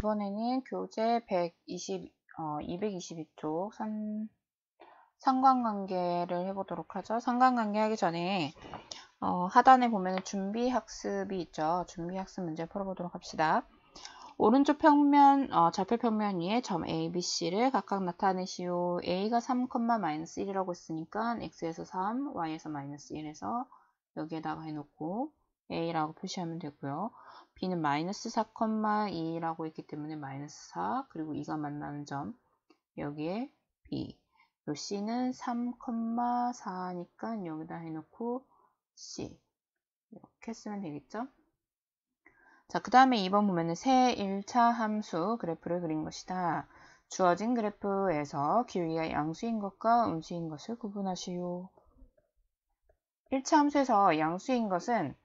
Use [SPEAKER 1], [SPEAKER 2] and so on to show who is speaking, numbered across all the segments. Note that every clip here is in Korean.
[SPEAKER 1] 이번에는 교재 222쪽 상관관계를 해보도록 하죠. 상관관계 하기 전에 하단에 보면 준비학습이 있죠. 준비학습 문제 풀어보도록 합시다. 오른쪽 평면, 좌표 평면 위에 점 A, B, C를 각각 나타내시오. A가 3, -1이라고 했으니까 X에서 3, Y에서 -1에서 여기에다가 해놓고 A라고 표시하면 되고요. B는 -4,2라고 했기 때문에 -4, 그리고 2가 만나는 점, 여기에 B. 요 C는 3,4니까 여기다 해놓고 C. 이렇게 쓰면 되겠죠? 자, 그 다음에 2번 보면은 새 1차 함수 그래프를 그린 것이다. 주어진 그래프에서 기울기가 양수인 것과 음수인 것을 구분하시오. 1차 함수에서 양수인 것은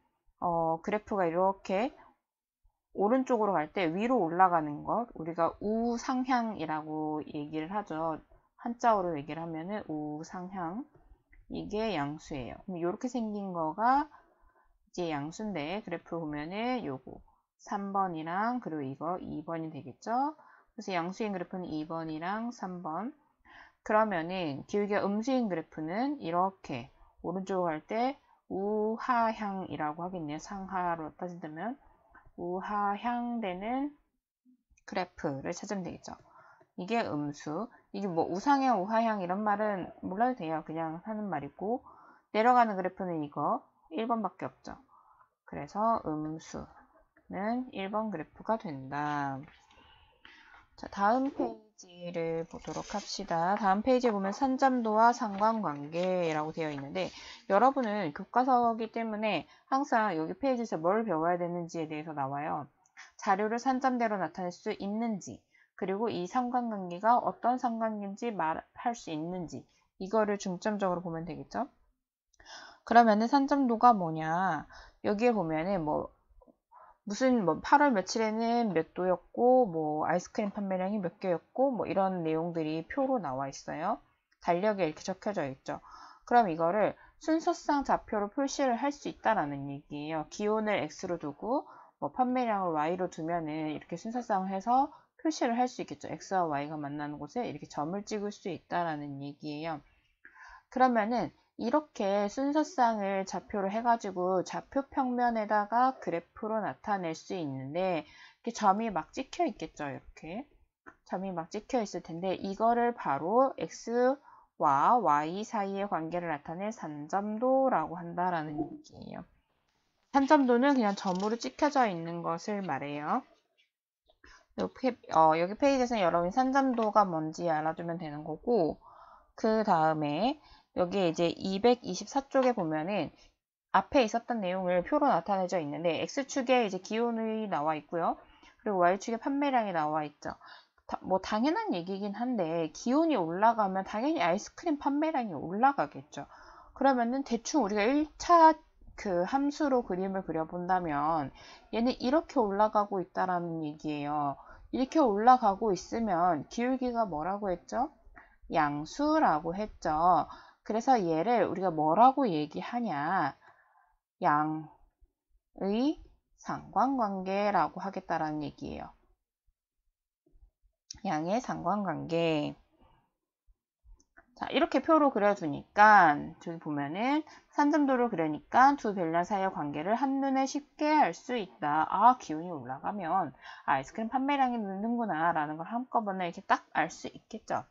[SPEAKER 1] 그래프가 이렇게 오른쪽으로 갈 때 위로 올라가는 것, 우리가 우상향이라고 얘기를 하죠. 한자어로 얘기를 하면은 우상향. 이게 양수예요. 그럼 이렇게 생긴 거가 이제 양수인데 그래프 보면은 요거 3번이랑 그리고 이거 2번이 되겠죠. 그래서 양수인 그래프는 2번이랑 3번. 그러면은 기울기가 음수인 그래프는 이렇게 오른쪽으로 갈 때 우하향이라고 하겠네요. 상하로 따진다면 우하향되는 그래프를 찾으면 되겠죠. 이게 음수. 이게 뭐 우상향, 우하향 이런 말은 몰라도 돼요. 그냥 하는 말이고 내려가는 그래프는 이거 1번밖에 없죠. 그래서 음수는 1번 그래프가 된다. 자, 다음 페이지를 보도록 합시다. 다음 페이지에 보면 산점도와 상관관계라고 되어 있는데 여러분은 교과서이기 때문에 항상 여기 페이지에서 뭘 배워야 되는지에 대해서 나와요. 자료를 산점대로 나타낼 수 있는지, 그리고 이 상관관계가 어떤 상관관계인지 말할 수 있는지, 이거를 중점적으로 보면 되겠죠. 그러면은 산점도가 뭐냐, 여기에 보면은 무슨 8월 며칠에는 몇 도였고 아이스크림 판매량이 몇 개였고 이런 내용들이 표로 나와 있어요. 달력에 이렇게 적혀져 있죠. 그럼 이거를 순서상 좌표로 표시를 할 수 있다라는 얘기예요. 기온을 X로 두고 판매량을 Y로 두면은 이렇게 순서상 해서 표시를 할 수 있겠죠. X와 Y가 만나는 곳에 이렇게 점을 찍을 수 있다라는 얘기예요. 그러면은 이렇게 순서상을 좌표로 해가지고 좌표 평면에다가 그래프로 나타낼 수 있는데 이렇게 점이 막 찍혀 있겠죠. 이렇게 점이 막 찍혀 있을 텐데 이거를 바로 X와 Y 사이의 관계를 나타낼 산점도라고 한다라는 얘기예요. 산점도는 그냥 점으로 찍혀져 있는 것을 말해요. 여기 페이지에서는 여러분이 산점도가 뭔지 알아두면 되는 거고, 그 다음에 여기 이제 224쪽에 보면은 앞에 있었던 내용을 표로 나타내져 있는데 X축에 이제 기온이 나와 있고요. 그리고 Y축에 판매량이 나와 있죠. 당연한 얘기긴 한데 기온이 올라가면 당연히 아이스크림 판매량이 올라가겠죠. 그러면은 대충 우리가 1차 그 함수로 그림을 그려본다면 얘는 이렇게 올라가고 있다라는 얘기예요. 이렇게 올라가고 있으면 기울기가 뭐라고 했죠? 양수라고 했죠. 그래서 얘를 우리가 뭐라고 얘기하냐? 양의 상관관계라고 하겠다라는 얘기예요. 양의 상관관계. 자, 이렇게 표로 그려주니까 저기 보면은 산점도를 그려니까 두 별량 사이의 관계를 한눈에 쉽게 알 수 있다. 아, 기온이 올라가면 아이스크림 판매량이 느는구나 라는 걸 한꺼번에 이렇게 딱 알 수 있겠죠.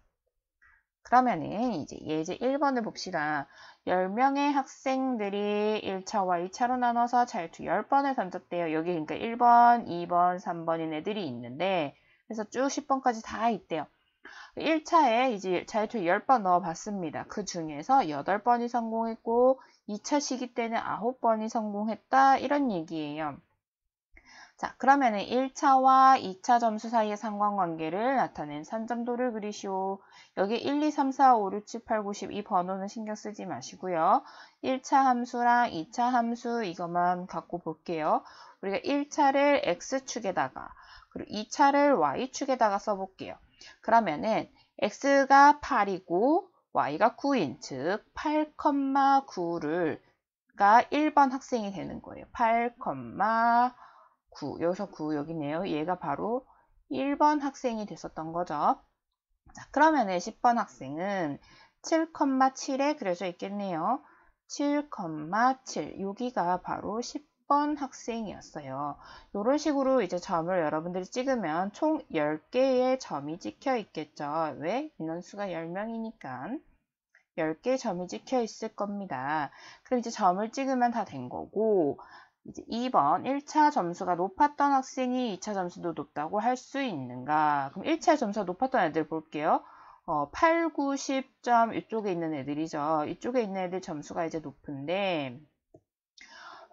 [SPEAKER 1] 그러면은 이제 예제 1번을 봅시다. 10명의 학생들이 1차와 2차로 나눠서 자유투 10번을 던졌대요. 여기 그러니까 1번, 2번, 3번인 애들이 있는데 그래서 쭉 10번까지 다 있대요. 1차에 이제 자유투 10번 넣어봤습니다. 그 중에서 8번이 성공했고 2차 시기 때는 9번이 성공했다. 이런 얘기예요. 자, 그러면은 1차와 2차 점수 사이의 상관관계를 나타낸 산점도를 그리시오. 여기 1, 2, 3, 4, 5, 6, 7, 8, 9, 10 이 번호는 신경 쓰지 마시고요. 1차 함수랑 2차 함수 이것만 갖고 볼게요. 우리가 1차를 X축에다가 그리고 2차를 Y축에다가 써볼게요. 그러면은 X가 8이고 Y가 9인 즉 8,9가 1번 학생이 되는 거예요. 8,9 여기서 9 여기 있네요. 얘가 바로 1번 학생이 됐었던 거죠. 자, 그러면은 10번 학생은 7,7에 그려져 있겠네요. 7,7. 여기가 바로 10번 학생이었어요. 이런 식으로 이제 점을 여러분들이 찍으면 총 10개의 점이 찍혀 있겠죠. 왜? 인원수가 10명이니까. 10개의 점이 찍혀 있을 겁니다. 그럼 이제 점을 찍으면 다 된 거고, 이제 2번 1차 점수가 높았던 학생이 2차 점수도 높다고 할 수 있는가? 그럼 1차 점수가 높았던 애들 볼게요. 8, 9, 10점 이쪽에 있는 애들이죠. 이쪽에 있는 애들 점수가 이제 높은데,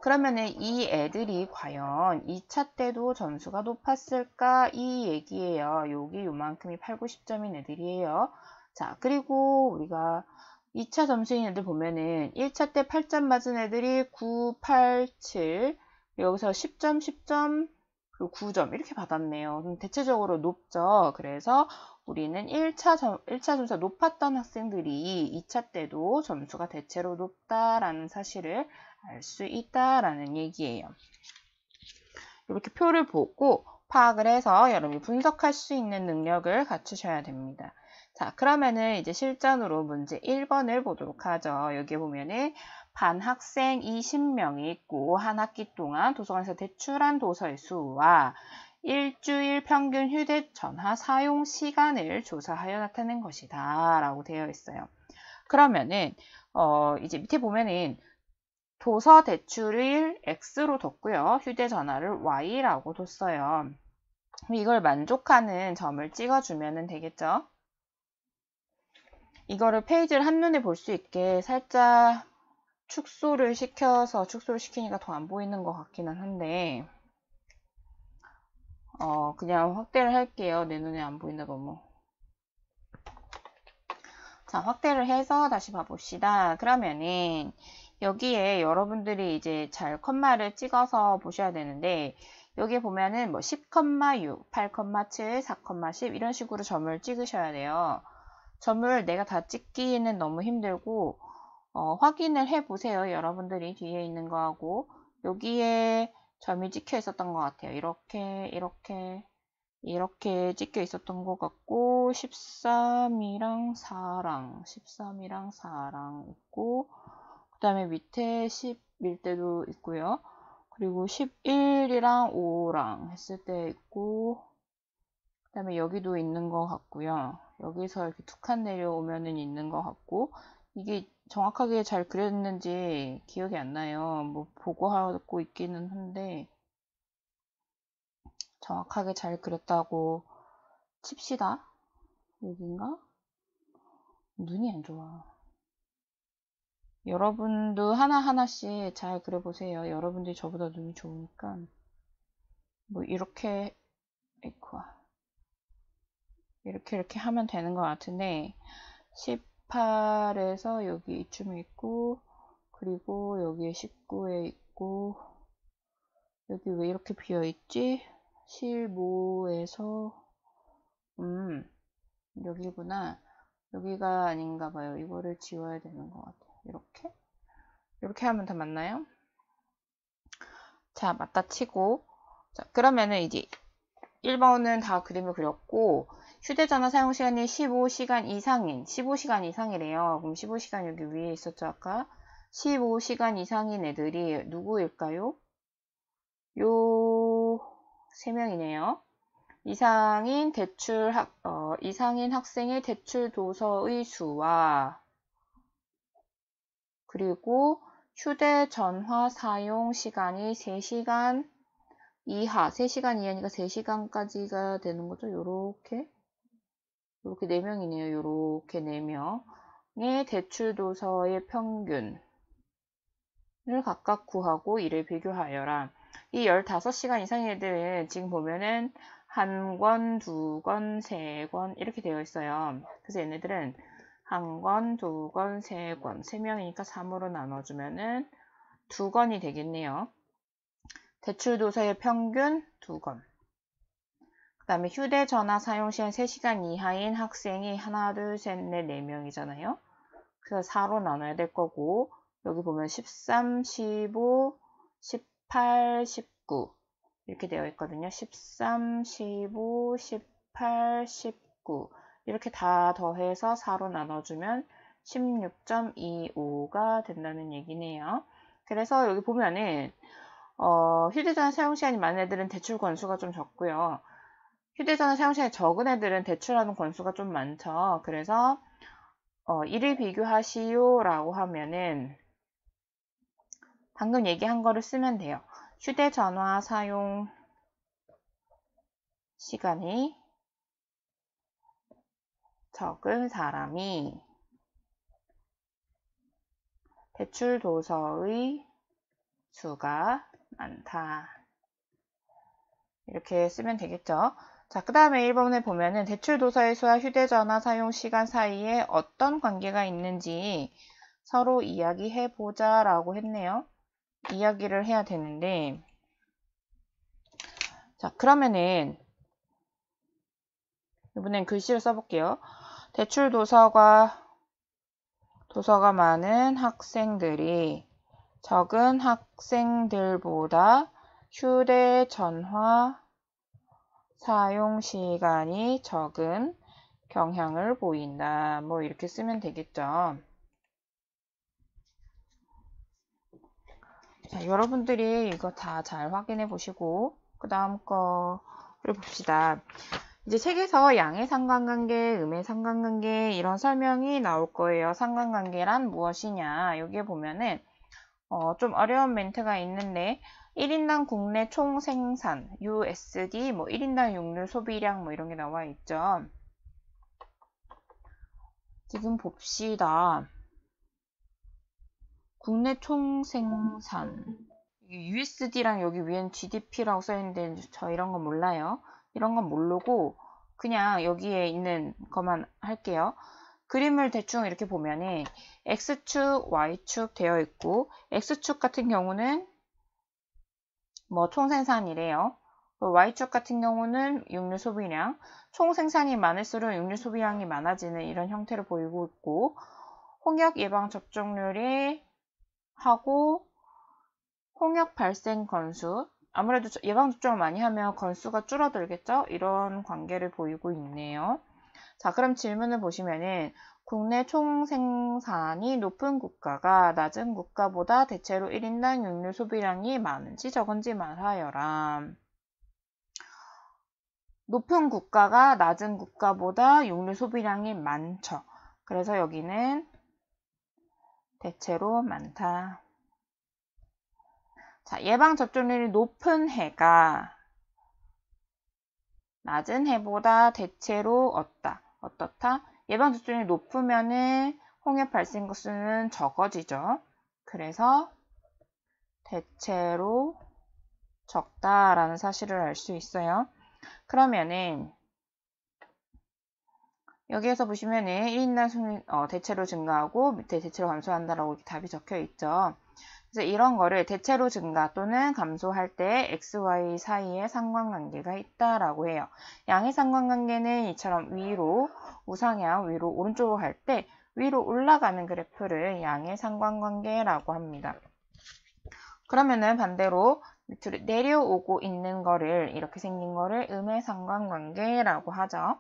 [SPEAKER 1] 그러면은 이 애들이 과연 2차 때도 점수가 높았을까? 이 얘기예요. 여기 요만큼이 8, 90점인 애들이에요. 자, 그리고 우리가 2차 점수인 애들 보면은 1차 때 8점 맞은 애들이 9, 8, 7, 여기서 10점, 10점, 그리고 9점 이렇게 받았네요. 그럼 대체적으로 높죠. 그래서 우리는 1차 점수가 높았던 학생들이 2차 때도 점수가 대체로 높다라는 사실을 알 수 있다라는 얘기예요. 이렇게 표를 보고 파악을 해서 여러분이 분석할 수 있는 능력을 갖추셔야 됩니다. 자, 그러면은 이제 실전으로 문제 1번을 보도록 하죠. 여기 보면은 반 학생 20명이 있고 한 학기 동안 도서관에서 대출한 도서의 수와 일주일 평균 휴대전화 사용 시간을 조사하여 나타낸 것이다 라고 되어 있어요. 그러면은 이제 밑에 보면은 도서 대출을 X로 뒀고요. 휴대전화를 Y라고 뒀어요. 이걸 만족하는 점을 찍어주면 되겠죠. 이거를 페이지를 한눈에 볼 수 있게 살짝 축소를 시키니까 더 안 보이는 것 같기는 한데 그냥 확대를 할게요. 내 눈에 안 보인다 너무. 자, 확대를 해서 다시 봐봅시다. 그러면은 여기에 여러분들이 이제 잘 컴마를 찍어서 보셔야 되는데 여기에 보면은 뭐 10,6, 8,7, 4,10 이런 식으로 점을 찍으셔야 돼요. 점을 내가 다 찍기에는 너무 힘들고 확인을 해 보세요. 여러분들이 뒤에 있는 거하고 여기에 점이 찍혀 있었던 것 같아요. 이렇게 찍혀 있었던 것 같고 13이랑 4랑 있고 그 다음에 밑에 10일 때도 있고요. 그리고 11이랑 5랑 했을 때 있고 그 다음에 여기도 있는 것 같고요. 여기서 이렇게 두 칸 내려오면은 있는 것 같고 이게 정확하게 잘 그렸는지 기억이 안 나요. 뭐 보고하고 있기는 한데 정확하게 잘 그렸다고 칩시다. 여긴가? 눈이 안 좋아. 여러분도 하나하나씩 잘 그려보세요. 여러분들이 저보다 눈이 좋으니까 뭐 이렇게 이렇게 하면 되는 것 같은데 18에서 여기 이쯤에 있고 그리고 여기에 19에 있고 여기 왜 이렇게 비어있지? 15에서 여기구나. 여기가 아닌가 봐요. 이거를 지워야 되는 것 같아요. 이렇게 하면 더 맞나요? 자, 맞다 치고 자, 그러면은 이제 1번은 다 그림을 그렸고 휴대전화 사용시간이 15시간 이상인 15시간 이상이래요. 그럼 15시간 여기 위에 있었죠 아까 15시간 이상인 애들이 누구일까요? 요 3명이네요. 이상인 학생의 대출 도서의 수와 그리고 휴대전화 사용 시간이 3시간 이하, 3시간 이하니까 3시간까지가 되는 거죠. 요렇게 4명이네요. 요렇게 4명의 대출 도서의 평균을 각각 구하고 이를 비교하여라. 이 15시간 이상의 애들은 지금 보면은 1권, 2권, 3권 이렇게 되어 있어요. 그래서 얘네들은 1권, 2권, 3권, 3명이니까 3으로 나눠주면은 2권이 되겠네요. 대출 도서의 평균 2권. 그 다음에 휴대전화 사용시간 3시간 이하인 학생이 하나, 둘, 셋, 넷, 4명이잖아요. 그래서 4로 나눠야 될 거고 여기 보면 13, 15, 18, 19 이렇게 되어 있거든요. 13, 15, 18, 19 이렇게 다 더해서 4로 나눠주면 16.25가 된다는 얘기네요. 그래서 여기 보면은 휴대전화 사용 시간이 많은 애들은 대출 건수가 좀 적고요. 휴대전화 사용 시간이 적은 애들은 대출하는 건수가 좀 많죠. 그래서 이를 비교하시오 라고 하면은 방금 얘기한 거를 쓰면 돼요. 휴대전화 사용 시간이 적은 사람이 대출 도서의 수가 많다. 이렇게 쓰면 되겠죠. 자, 그 다음에 1번에 보면은 대출 도서의 수와 휴대전화 사용 시간 사이에 어떤 관계가 있는지 서로 이야기해 보자 라고 했네요. 이야기를 해야 되는데, 자, 그러면은 이번엔 글씨를 써볼게요. 대출 도서가 많은 학생들이 적은 학생들보다 휴대전화 사용 시간이 적은 경향을 보인다. 뭐 이렇게 쓰면 되겠죠. 자, 여러분들이 이거 다 잘 확인해 보시고 그 다음 거를 봅시다. 이제 책에서 양의 상관관계, 음의 상관관계 이런 설명이 나올 거예요. 상관관계란 무엇이냐. 여기에 보면은 좀 어려운 멘트가 있는데 1인당 국내 총 생산, USD, 뭐 1인당 육류 소비량 뭐 이런 게 나와 있죠. 지금 봅시다. 국내 총 생산. USD랑 여기 위엔 GDP라고 써있는데 저 이런 건 몰라요. 이런 건 모르고 그냥 여기에 있는 것만 할게요. 그림을 대충 이렇게 보면은 X축, Y축 되어 있고 X축 같은 경우는 뭐 총생산이래요. Y축 같은 경우는 육류 소비량, 총생산이 많을수록 육류 소비량이 많아지는 이런 형태를 보이고 있고 홍역 예방 접종률이 하고 홍역 발생 건수, 아무래도 예방접종을 많이 하면 건수가 줄어들겠죠? 이런 관계를 보이고 있네요. 자, 그럼 질문을 보시면은 국내 총생산이 높은 국가가 낮은 국가보다 대체로 1인당 육류 소비량이 많은지 적은지 말하여라. 높은 국가가 낮은 국가보다 육류 소비량이 많죠. 그래서 여기는 대체로 많다. 자, 예방접종률이 높은 해가 낮은 해보다 대체로 어떻다? 예방접종률이 높으면은 홍역 발생 건수는 적어지죠. 그래서 대체로 적다라는 사실을 알 수 있어요. 그러면은 여기에서 보시면은 1인당 대체로 증가하고 밑에 대체로 감소한다라고 답이 적혀 있죠. 그래서 이런 거를 대체로 증가 또는 감소할 때 XY 사이에 상관관계가 있다라고 해요. 양의 상관관계는 이처럼 위로 우상향, 위로 오른쪽으로 갈 때 위로 올라가는 그래프를 양의 상관관계라고 합니다. 그러면은 반대로 밑으로 내려오고 있는 거를 이렇게 생긴 거를 음의 상관관계라고 하죠.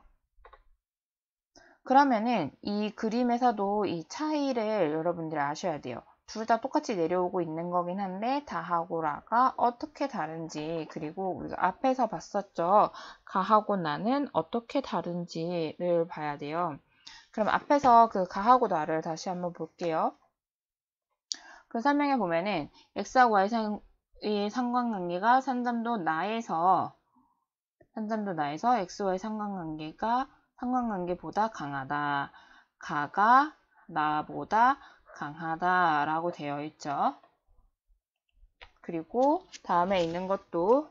[SPEAKER 1] 그러면은 이 그림에서도 이 차이를 여러분들이 아셔야 돼요. 둘 다 똑같이 내려오고 있는 거긴 한데 다하고 라가 어떻게 다른지, 그리고 우리가 앞에서 봤었죠. 가하고 나는 어떻게 다른지를 봐야 돼요. 그럼 앞에서 그 가하고 나를 다시 한번 볼게요. 그 설명에 보면은 x하고 y의 상관관계가 산점도 나에서 x와의 상관관계보다 강하다. 가가 나보다 강하다라고 되어 있죠. 그리고 다음에 있는 것도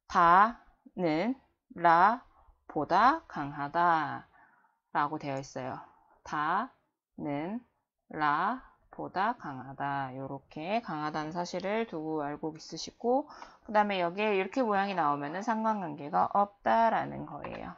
[SPEAKER 1] 다는 라보다 강하다라고 되어 있어요. 다는 라보다 강하다. 이렇게 강하다는 사실을 두고 알고 있으시고, 그 다음에 여기에 이렇게 모양이 나오면은 상관관계가 없다라는 거예요.